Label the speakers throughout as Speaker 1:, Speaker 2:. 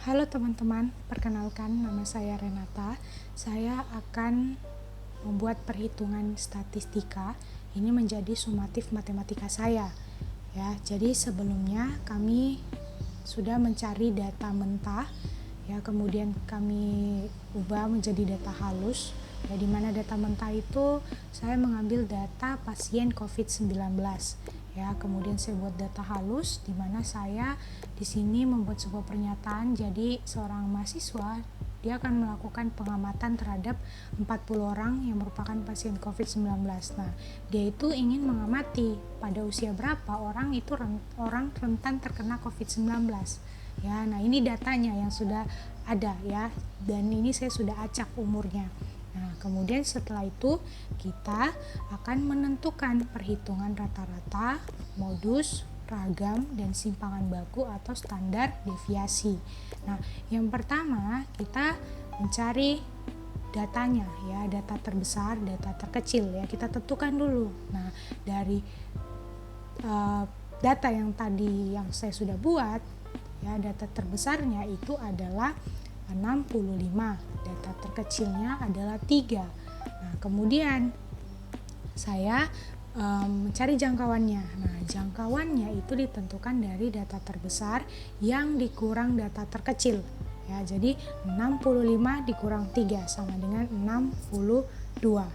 Speaker 1: Halo teman-teman, perkenalkan nama saya Renata. Saya akan membuat perhitungan statistika. Ini menjadi sumatif matematika saya. Ya, jadi sebelumnya kami sudah mencari data mentah, ya, kemudian kami ubah menjadi data halus. Ya, di mana data mentah itu saya mengambil data pasien COVID-19. Ya, kemudian saya buat data halus di mana saya di sini membuat sebuah pernyataan. Jadi seorang mahasiswa dia akan melakukan pengamatan terhadap 40 orang yang merupakan pasien COVID-19. Nah, dia itu ingin mengamati pada usia berapa orang itu orang rentan terkena COVID-19. Ya, nah ini datanya yang sudah ada ya, dan ini saya sudah acak umurnya. Nah, kemudian setelah itu kita akan menentukan perhitungan rata-rata, modus, ragam, dan simpangan baku atau standar deviasi. Nah, yang pertama kita mencari datanya ya, data terbesar, data terkecil ya, kita tentukan dulu. Nah, dari data yang tadi yang saya sudah buat ya, data terbesarnya itu adalah 65, data terkecilnya adalah 3. Nah, kemudian saya mencari jangkauannya. Nah, jangkauannya itu ditentukan dari data terbesar yang dikurang data terkecil. Ya, jadi 65 dikurang 3 sama dengan 62.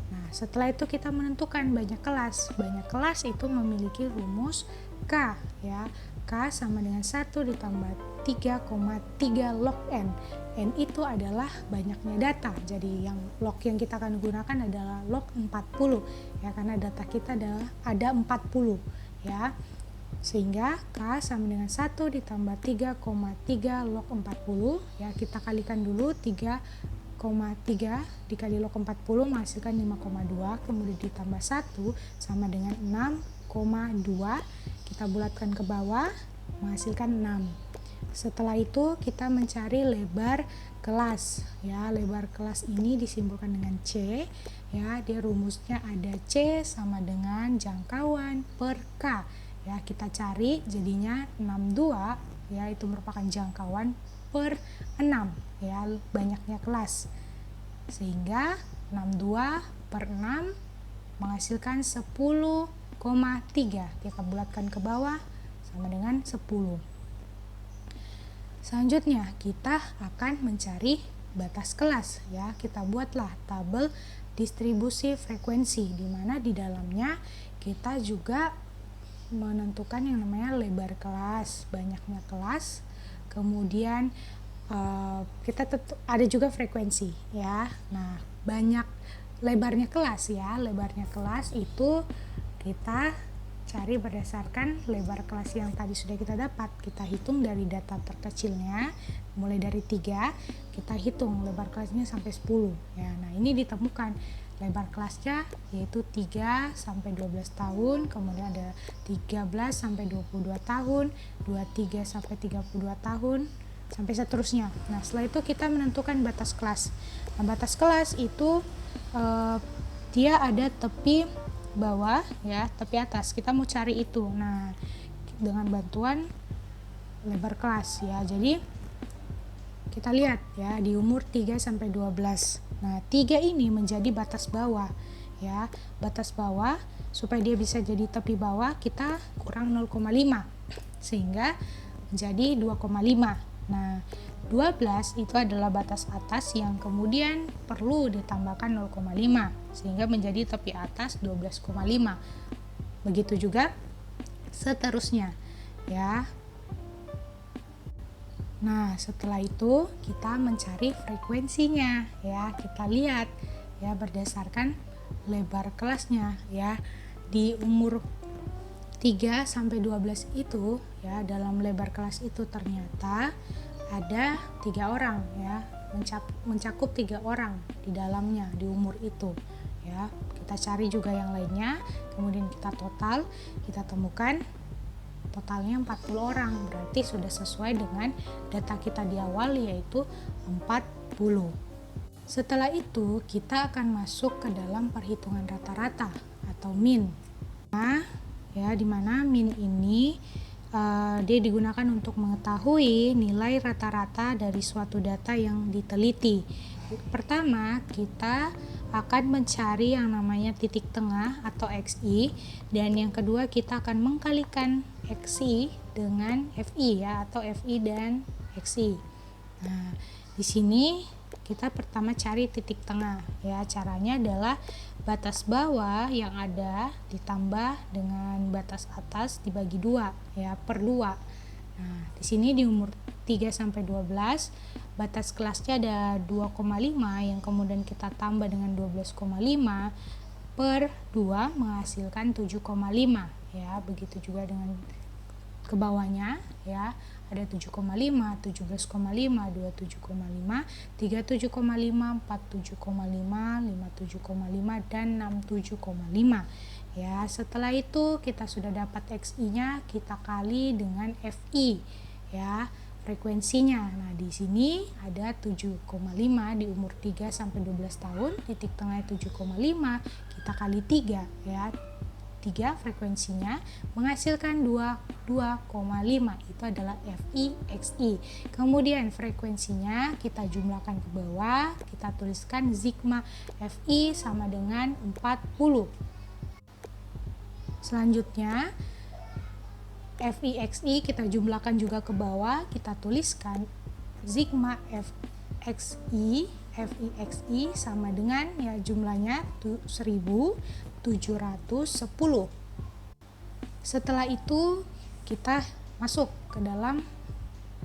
Speaker 1: Nah, setelah itu kita menentukan banyak kelas. Banyak kelas itu memiliki rumus K ya. K sama dengan 1 ditambah 3,3 log N. N itu adalah banyaknya data. Jadi yang log yang kita akan gunakan adalah log 40 ya, karena data kita ada 40 ya. Sehingga K sama dengan 1 ditambah 3,3 log 40 ya, kita kalikan dulu. 3,3 dikali log 40 menghasilkan 5,2, kemudian ditambah 1 sama dengan 6,2, kita bulatkan ke bawah menghasilkan 6. Setelah itu kita mencari lebar kelas ya. Lebar kelas ini disimbolkan dengan C ya. Dia rumusnya ada C sama dengan jangkauan per K ya. Kita cari jadinya 62 ya, itu merupakan jangkauan per 6 ya, banyaknya kelas. Sehingga 62 per 6 menghasilkan 10,3. Kita bulatkan ke bawah sama dengan 10. Selanjutnya kita akan mencari batas kelas ya. Kita buatlah tabel distribusi frekuensi, di mana di dalamnya kita juga menentukan yang namanya lebar kelas, banyaknya kelas, kemudian kita ada juga frekuensi ya. Nah, banyak lebarnya kelas ya. Lebarnya kelas itu kita cari berdasarkan lebar kelas yang tadi sudah kita dapat. Kita hitung dari data terkecilnya, mulai dari 3, kita hitung lebar kelasnya sampai 10 ya. Nah, ini ditemukan lebar kelasnya yaitu 3 sampai 12 tahun, kemudian ada 13 sampai 22 tahun, 23 sampai 32 tahun, sampai seterusnya. Nah, setelah itu kita menentukan batas kelas. Nah, batas kelas itu dia ada tepi bawah ya, tepi atas. Kita mau cari itu. Nah, dengan bantuan lebar kelas ya. Jadi kita lihat ya, di umur 3 sampai 12. Nah, 3 ini menjadi batas bawah ya. Batas bawah, supaya dia bisa jadi tepi bawah, kita kurang 0,5 sehingga menjadi 2,5. Nah, 12 itu adalah batas atas yang kemudian perlu ditambahkan 0,5 sehingga menjadi tepi atas 12,5. Begitu juga seterusnya ya. Nah, setelah itu kita mencari frekuensinya ya. Kita lihat ya berdasarkan lebar kelasnya ya. Di umur 3 sampai 12 itu ya, dalam lebar kelas itu ternyata ada 3 orang ya, mencakup 3 orang di dalamnya di umur itu ya. Kita cari juga yang lainnya, kemudian kita total, kita temukan totalnya 40 orang. Berarti sudah sesuai dengan data kita di awal, yaitu 40. Setelah itu kita akan masuk ke dalam perhitungan rata-rata atau min. Nah, ya, dimana min ini dia digunakan untuk mengetahui nilai rata-rata dari suatu data yang diteliti. Pertama, kita akan mencari yang namanya titik tengah atau XI, dan yang kedua kita akan mengkalikan XI dengan FI ya, atau FI dan XI. Nah, di sini kita pertama cari titik tengah ya. Caranya adalah batas bawah yang ada ditambah dengan batas atas dibagi 2 ya, per 2. Nah, di sini di umur 3 sampai 12 batas kelasnya ada 2,5 yang kemudian kita tambah dengan 12,5 per 2 menghasilkan 7,5 ya. Begitu juga dengan ke bawahnya ya, ada 7,5, 17,5, 27,5, 37,5, 47,5, 57,5 dan 67,5 ya. Setelah itu kita sudah dapat XI-nya, kita kali dengan FI ya, frekuensinya. Nah, di sini ada 7,5 di umur 3 sampai 12 tahun, titik tengahnya 7,5, kita kali 3 ya. 3 frekuensinya menghasilkan 2,5, itu adalah FI XI. Kemudian frekuensinya kita jumlahkan ke bawah, kita tuliskan sigma FI sama dengan 40. Selanjutnya FI XI kita jumlahkan juga ke bawah, kita tuliskan sigma FI XI sama dengan ya jumlahnya 1710. Setelah itu kita masuk ke dalam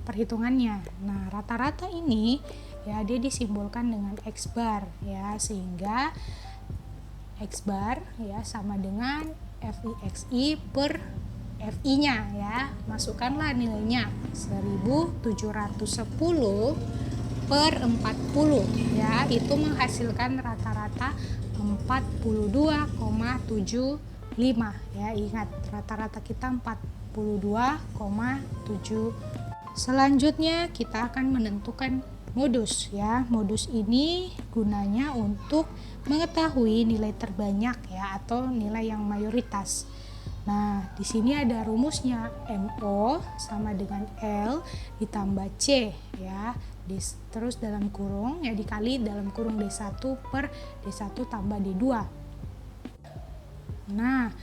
Speaker 1: perhitungannya. Nah, rata-rata ini ya dia disimbolkan dengan X bar ya, sehingga X bar ya sama dengan FI XI per FI-nya ya. Masukkanlah nilainya 1710 per 40 ya, itu menghasilkan rata-rata 42,75 ya. Ingat, rata-rata kita 42,7. Selanjutnya kita akan menentukan modus ya. Modus ini gunanya untuk mengetahui nilai terbanyak ya, atau nilai yang mayoritas. Nah, di sini ada rumusnya, MO sama dengan L ditambah C ya. Terus dalam kurung ya dikali dalam kurung D1 per D1 tambah D2. Nah,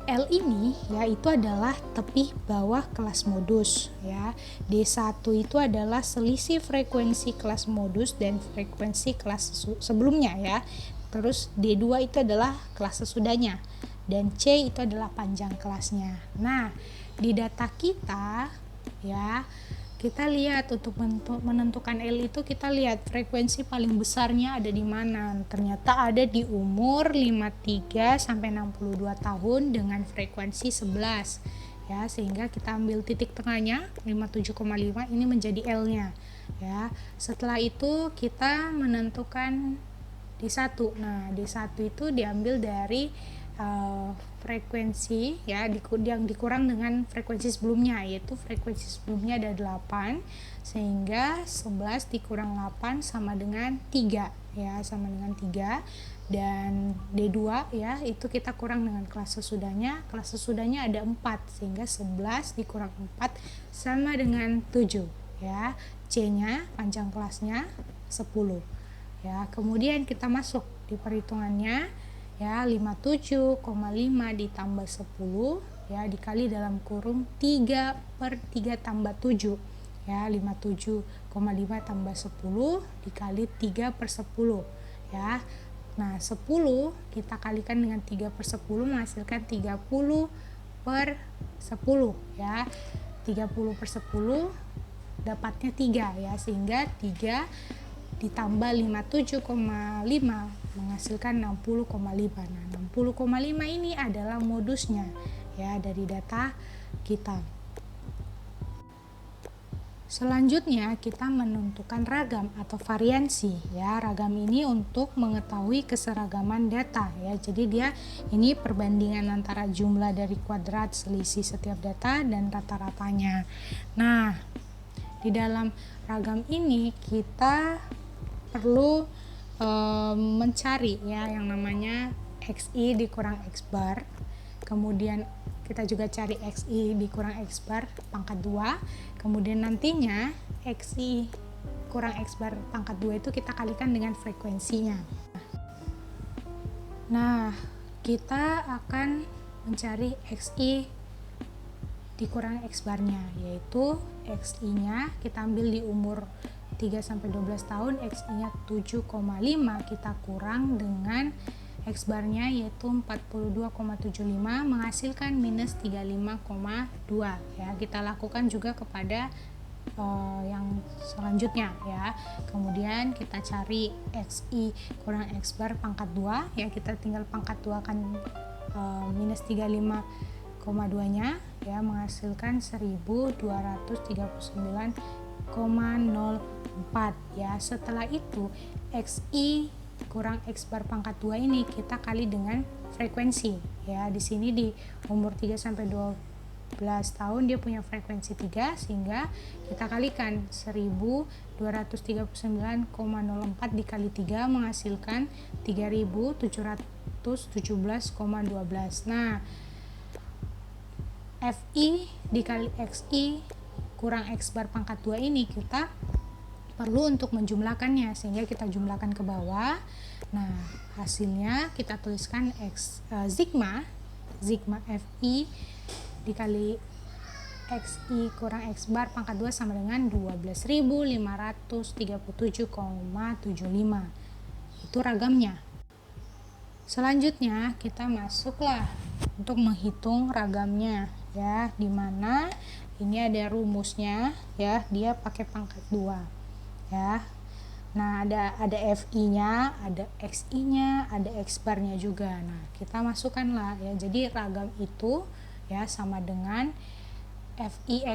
Speaker 1: L ini ya itu adalah tepi bawah kelas modus ya. D1 itu adalah selisih frekuensi kelas modus dan frekuensi kelas sebelumnya ya. Terus D2 itu adalah kelas sesudahnya, dan C itu adalah panjang kelasnya. Nah, di data kita ya, kita lihat untuk menentukan L itu kita lihat frekuensi paling besarnya ada di mana. Ternyata ada di umur 53 sampai 62 tahun dengan frekuensi 11 ya, sehingga kita ambil titik tengahnya 57,5, ini menjadi L-nya ya. Setelah itu kita menentukan D1. Nah, D1 itu diambil dari frekuensi ya yang dikurang dengan frekuensi sebelumnya, yaitu frekuensi sebelumnya ada 8, sehingga 11 dikurang 8 sama dengan 3 ya, sama dengan 3. Dan D2 ya itu kita kurang dengan kelas sesudahnya ada 4, sehingga 11 dikurang 4 sama dengan 7 ya. C nya panjang kelasnya 10 ya. Kemudian kita masuk di perhitungannya ya, 57,5 ditambah 10 ya dikali dalam kurung 3 per 3 tambah 7 ya, 57,5 tambah 10 dikali 3 per 10 ya. Nah, 10 kita kalikan dengan 3 per 10 menghasilkan 30 per 10 ya. 30 per 10 dapatnya 3 ya, sehingga 3 ditambah 57,5 menghasilkan 60,5. Nah, 60,5 ini adalah modusnya ya dari data kita. Selanjutnya kita menentukan ragam atau variansi ya. Ragam ini untuk mengetahui keseragaman data ya. Jadi dia ini perbandingan antara jumlah dari kuadrat selisih setiap data dan rata-ratanya. Nah, di dalam ragam ini kita perlu mencari ya yang namanya XI dikurang X bar. Kemudian kita juga cari XI dikurang X bar pangkat 2, kemudian nantinya XI kurang X bar pangkat 2 itu kita kalikan dengan frekuensinya. Nah, kita akan mencari XI dikurang X barnya, yaitu XI-nya kita ambil di umur 3-12 tahun, XI-nya 7,5, kita kurang dengan X barnya yaitu 42,75 menghasilkan minus 35,2 ya. Kita lakukan juga kepada yang selanjutnya ya. Kemudian kita cari XI kurang X bar pangkat 2 ya, kita tinggal pangkat 2 kan minus 35,2 nya ya, menghasilkan 1239,04 ya. Setelah itu XI kurang X bar pangkat 2 ini kita kali dengan frekuensi ya. Di sini di umur 3-12 tahun dia punya frekuensi 3, sehingga kita kalikan 1239,04 dikali 3 menghasilkan 3717,12. Nah, FI dikali XI kurang X bar pangkat 2 ini kita perlu untuk menjumlahkannya, sehingga kita jumlahkan ke bawah. Nah, hasilnya kita tuliskan sigma FI dikali XI kurang X bar pangkat 2 sama dengan 12.537,75. Itu ragamnya. Selanjutnya kita masuklah untuk menghitung ragamnya ya, dimana ini ada rumusnya ya, dia pakai pangkat 2 ya. Nah, ada FI-nya, ada XI-nya, ada X bar-nya juga. Nah, kita masukkanlah ya. Jadi ragam itu ya sama dengan FI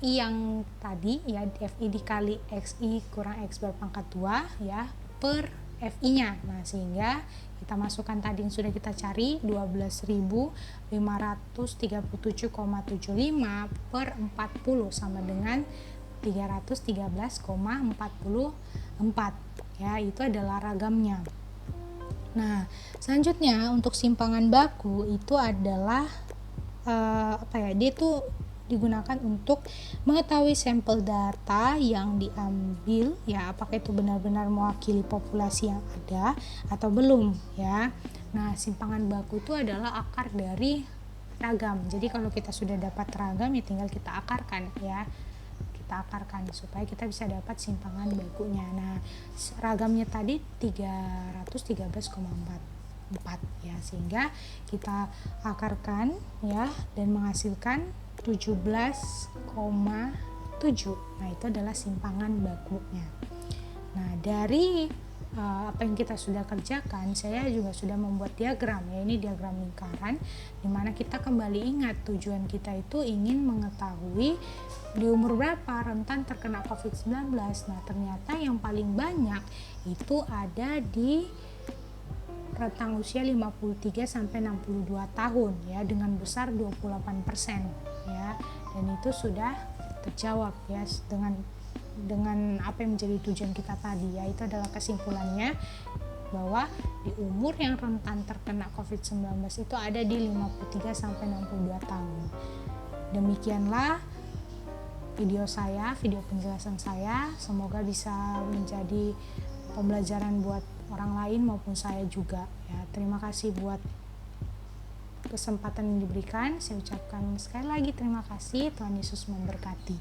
Speaker 1: yang tadi ya, FI dikali XI kurang X bar pangkat 2 ya per FI-nya. Nah, sehingga kita masukkan tadi yang sudah kita cari 12.537,75 per 40 sama dengan 313,44 ya, itu adalah ragamnya. Nah, selanjutnya untuk simpangan baku itu adalah dia itu digunakan untuk mengetahui sampel data yang diambil ya, apakah itu benar-benar mewakili populasi yang ada atau belum ya. Nah, simpangan baku itu adalah akar dari ragam. Jadi kalau kita sudah dapat ragam ya tinggal kita akarkan ya. Kita akarkan supaya kita bisa dapat simpangan bakunya. Nah, ragamnya tadi 313,44 ya, sehingga kita akarkan ya dan menghasilkan 17,7. Nah, itu adalah simpangan bakunya. Nah, dari apa yang kita sudah kerjakan, saya juga sudah membuat diagram ya. Ini diagram lingkaran dimana kita kembali ingat tujuan kita itu ingin mengetahui di umur berapa rentan terkena COVID-19. Nah, ternyata yang paling banyak itu ada di rentang usia 53 sampai 62 tahun ya, dengan besar 28% ya. Dan itu sudah terjawab ya dengan apa yang menjadi tujuan kita tadi ya. Itu adalah kesimpulannya bahwa di umur yang rentan terkena COVID-19 itu ada di 53 sampai 62 tahun. Demikianlah video penjelasan saya. Semoga bisa menjadi pembelajaran buat orang lain maupun saya juga ya. Terima kasih buat kesempatan yang diberikan. Saya ucapkan sekali lagi terima kasih. Tuhan Yesus memberkati.